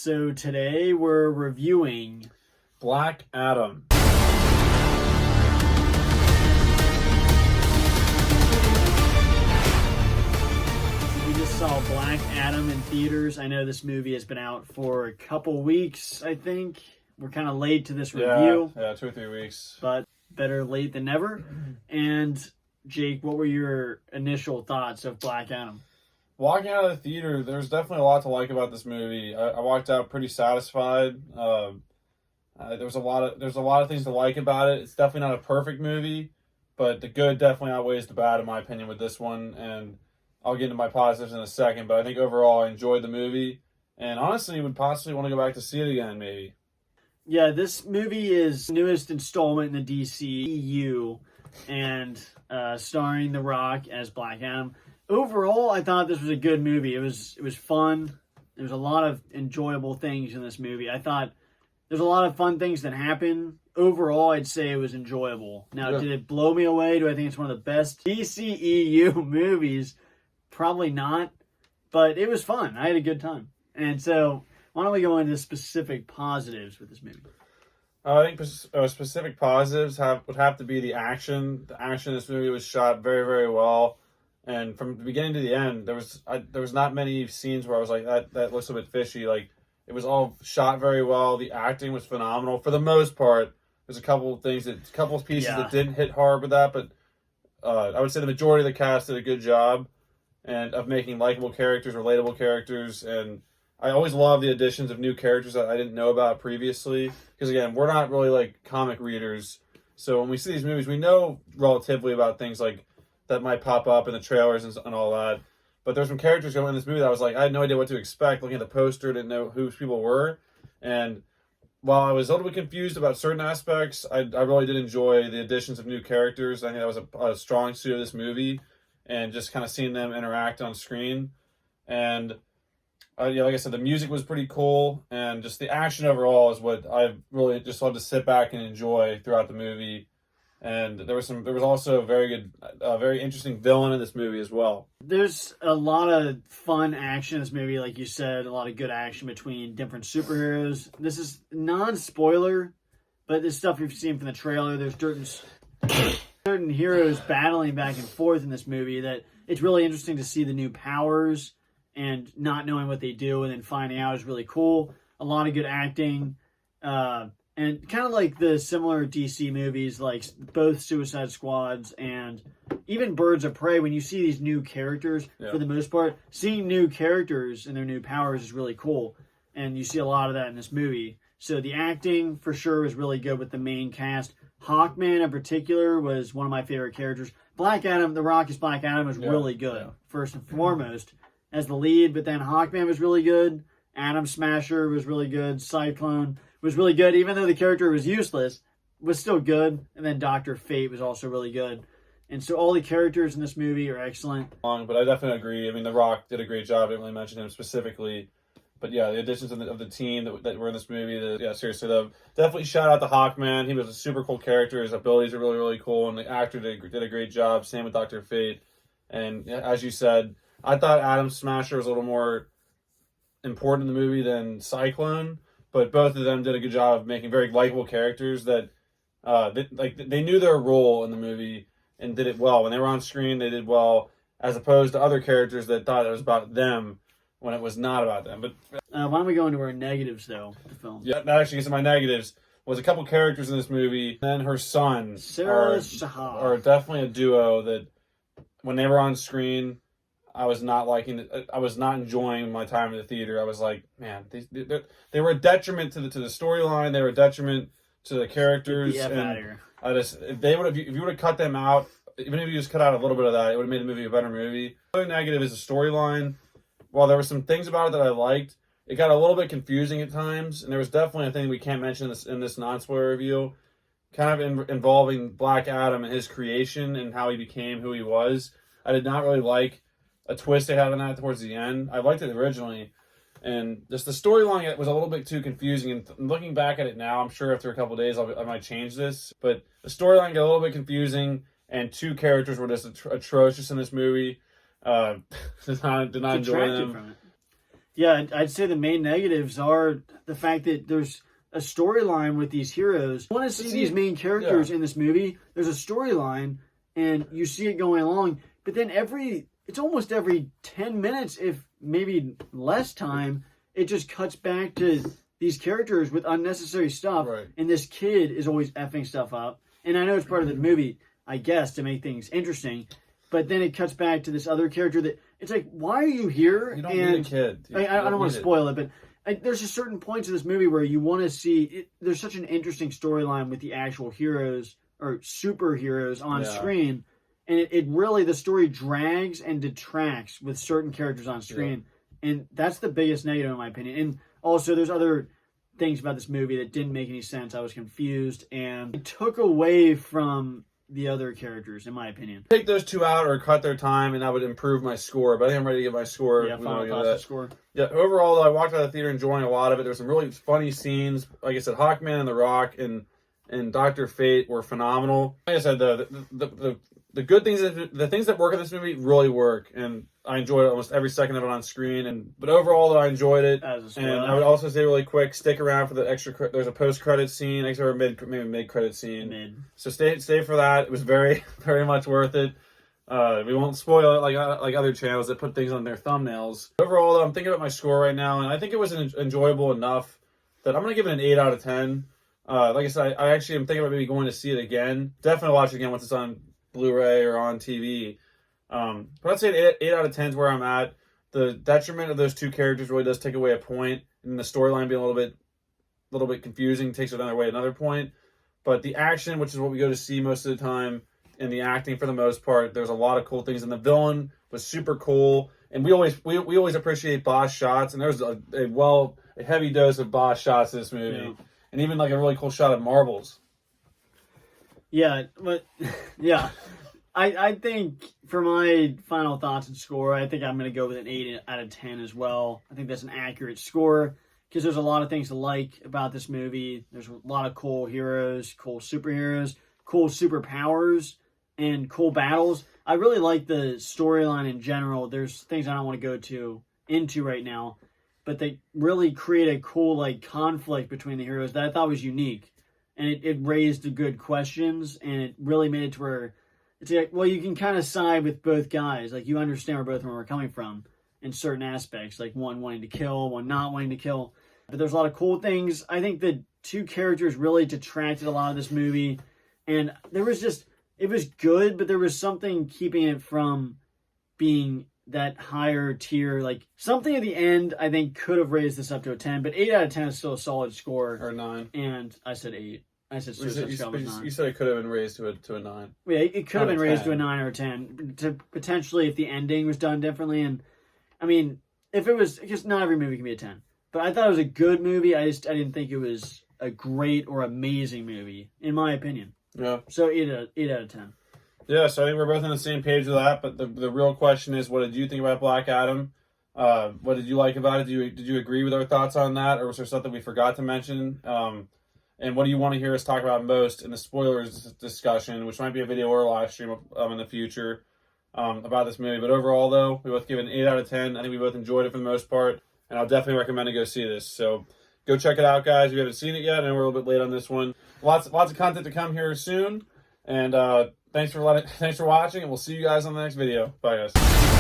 So today we're reviewing Black Adam. We just saw Black Adam in theaters. I know this movie has been out for a couple weeks, I think. We're kind of late to this review. Yeah, 2 or 3 weeks. But better late than never. And Jake, what were your initial thoughts of Black Adam? Walking out of the theater, there's definitely a lot to like about this movie. I walked out pretty satisfied. There's a lot of things to like about it. It's definitely not a perfect movie, but the good definitely outweighs the bad in my opinion with this one. And I'll get into my positives in a second. But I think overall I enjoyed the movie, and honestly would possibly want to go back to see it again maybe. Yeah, this movie is the newest installment in the DCEU, and starring The Rock as Black Adam. Overall, I thought this was a good movie. It was fun. There was a lot of enjoyable things in this movie. I thought there's a lot of fun things that happen. Overall, I'd say it was enjoyable. Now, Did it blow me away? Do I think it's one of the best DCEU movies? Probably not, but it was fun. I had a good time. And so, why don't we go into specific positives with this movie? I think specific positives would have to be the action. The action in this movie was shot very, very well. And from the beginning to the end, there was not many scenes where I was like, that looks a bit fishy. Like, it was all shot very well. The acting was phenomenal for the most part. There's a couple of pieces that didn't hit hard with that, but I would say the majority of the cast did a good job and of making likable characters, relatable characters. And I always love the additions of new characters that I didn't know about previously. Because again, we're not really like comic readers, so when we see these movies, we know relatively about things like that might pop up in the trailers and all that. But there's some characters going in this movie that I was like, I had no idea what to expect. Looking at the poster, didn't know who people were. And while I was a little bit confused about certain aspects, I really did enjoy the additions of new characters. I think that was a strong suit of this movie. And just kind of seeing them interact on screen. And like I said, the music was pretty cool. And just the action overall is what I really just wanted to sit back and enjoy throughout the movie. And there was also a very interesting villain in this movie as well. There's a lot of fun action in this movie, like you said, a lot of good action between different superheroes. This is non-spoiler, but this stuff we've seen from the trailer. There's certain heroes battling back and forth in this movie that it's really interesting to see the new powers and not knowing what they do and then finding out is really cool. A lot of good acting. And kind of like the similar DC movies, like both Suicide Squads and even Birds of Prey, when you see these new characters, for the most part, seeing new characters and their new powers is really cool. And you see a lot of that in this movie. So the acting, for sure, was really good with the main cast. Hawkman, in particular, was one of my favorite characters. Black Adam, The Rock as Black Adam, was really good, first and foremost, as the lead. But then Hawkman was really good. Atom Smasher was really good. Cyclone was really good, even though the character was useless, was still good. And then Dr. Fate was also really good. And so all the characters in this movie are excellent. But I definitely agree. I mean, The Rock did a great job. I didn't really mention him specifically. But yeah, the additions of the team that were in this movie, seriously, definitely shout out to Hawkman. He was a super cool character. His abilities are really, really cool. And the actor did a great job. Same with Dr. Fate. And as you said, I thought Atom Smasher was a little more important in the movie than Cyclone. But both of them did a good job of making very likable characters that they knew their role in the movie and did it well. When they were on screen, they did well, as opposed to other characters that thought it was about them when it was not about them. But why don't we go into our negatives, though, the film? Yeah, that actually gets to my negatives. Was a couple characters in this movie, and her son Sarah Shahar are definitely a duo that when they were on screen, I was not enjoying my time in the theater. I was like, man, they were a detriment to the storyline. They were a detriment to the characters. Get the F out of here. If you would have cut them out, even if you just cut out a little bit of that, it would have made the movie a better movie. The other negative is the storyline. While there were some things about it that I liked, it got a little bit confusing at times, and there was definitely a thing we can't mention in this non-spoiler review, kind of involving Black Adam and his creation and how he became who he was. I did not really like a twist they had on that towards the end. I liked it originally, and just the storyline was a little bit too confusing. And looking back at it now, I'm sure after a couple of days I might change this. But the storyline got a little bit confusing, and two characters were just atrocious in this movie. Did not enjoy them. Yeah, I'd say the main negatives are the fact that there's a storyline with these heroes. You want to see these main characters in this movie. There's a storyline, and you see it going along. But then it's almost every 10 minutes, if maybe less time, it just cuts back to these characters with unnecessary stuff. Right. And this kid is always effing stuff up. And I know it's part of the movie, I guess, to make things interesting. But then it cuts back to this other character that it's like, why are you here? You don't need a kid. I don't want to spoil it, but there's just certain points of this movie where you want to see it. There's such an interesting storyline with the actual heroes or superheroes on screen, and it really, the story drags and detracts with certain characters on screen, and that's the biggest negative in my opinion. And also, there's other things about this movie that didn't make any sense. I was confused, and it took away from the other characters, in my opinion. Take those two out or cut their time, and that would improve my score. But I think I'm ready to get my score. Yeah, final thoughts on score. Yeah, overall, though, I walked out of the theater enjoying a lot of it. There were some really funny scenes. Like I said, Hawkman and The Rock and Dr. Fate were phenomenal. Like I said, the good things, the things that work in this movie really work, and I enjoyed almost every second of it on screen. But overall, though, I enjoyed it. And I would also say really quick, stick around for the extra. There's a post-credit scene, extra mid-credit scene. So stay for that. It was very, very much worth it. We won't spoil it like other channels that put things on their thumbnails. Overall, though, I'm thinking about my score right now, and I think it was enjoyable enough that I'm going to give it an 8 out of 10. Like I said, I actually am thinking about maybe going to see it again. Definitely watch it again once it's on Blu-ray or on TV. But I'd say 8 out of 10 is where I'm at. The detriment of those two characters really does take away a point, and the storyline being a little bit confusing takes it another point. But the action, which is what we go to see most of the time, and the acting for the most part, there's a lot of cool things. And the villain was super cool, and we always appreciate boss shots. And there's a heavy dose of boss shots in this movie, and even like a really cool shot of marbles. Yeah, but yeah. I think for my final thoughts and score, I think I'm going to go with an 8 out of 10 as well. I think that's an accurate score because there's a lot of things to like about this movie. There's a lot of cool heroes, cool superheroes, cool superpowers, and cool battles. I really like the storyline in general. There's things I don't want to go into right now, but they really create a cool like conflict between the heroes that I thought was unique. And it raised good questions, and it really made it to where it's like, well, you can kind of side with both guys. Like, you understand where both of them are coming from in certain aspects, like one wanting to kill, one not wanting to kill. But there's a lot of cool things. I think the two characters really detracted a lot of this movie, and it was good, but there was something keeping it from being that higher tier. Like, something at the end, I think, could have raised this up to a 10, but 8 out of 10 is still a solid score. Or 9. And I said 8. I said Suicide Squad was 9. You said it could have been raised to a 9. Yeah, it could have been raised to a 9 or a 10. To potentially, if the ending was done differently. And, I mean, if it was, because not every movie can be a 10. But I thought it was a good movie. I didn't think it was a great or amazing movie, in my opinion. Yeah. So 8 out of 10. Yeah, so I think we're both on the same page with that. But the real question is, what did you think about Black Adam? What did you like about it? Did you agree with our thoughts on that, or was there something we forgot to mention? And what do you want to hear us talk about most in the spoilers discussion, which might be a video or a live stream in the future about this movie. But overall, though, we both give it an 8 out of 10. I think we both enjoyed it for the most part, and I'll definitely recommend to go see this. So go check it out, guys. If you haven't seen it yet, I know we're a little bit late on this one. Lots of content to come here soon, and thanks for watching, and we'll see you guys on the next video. Bye, guys.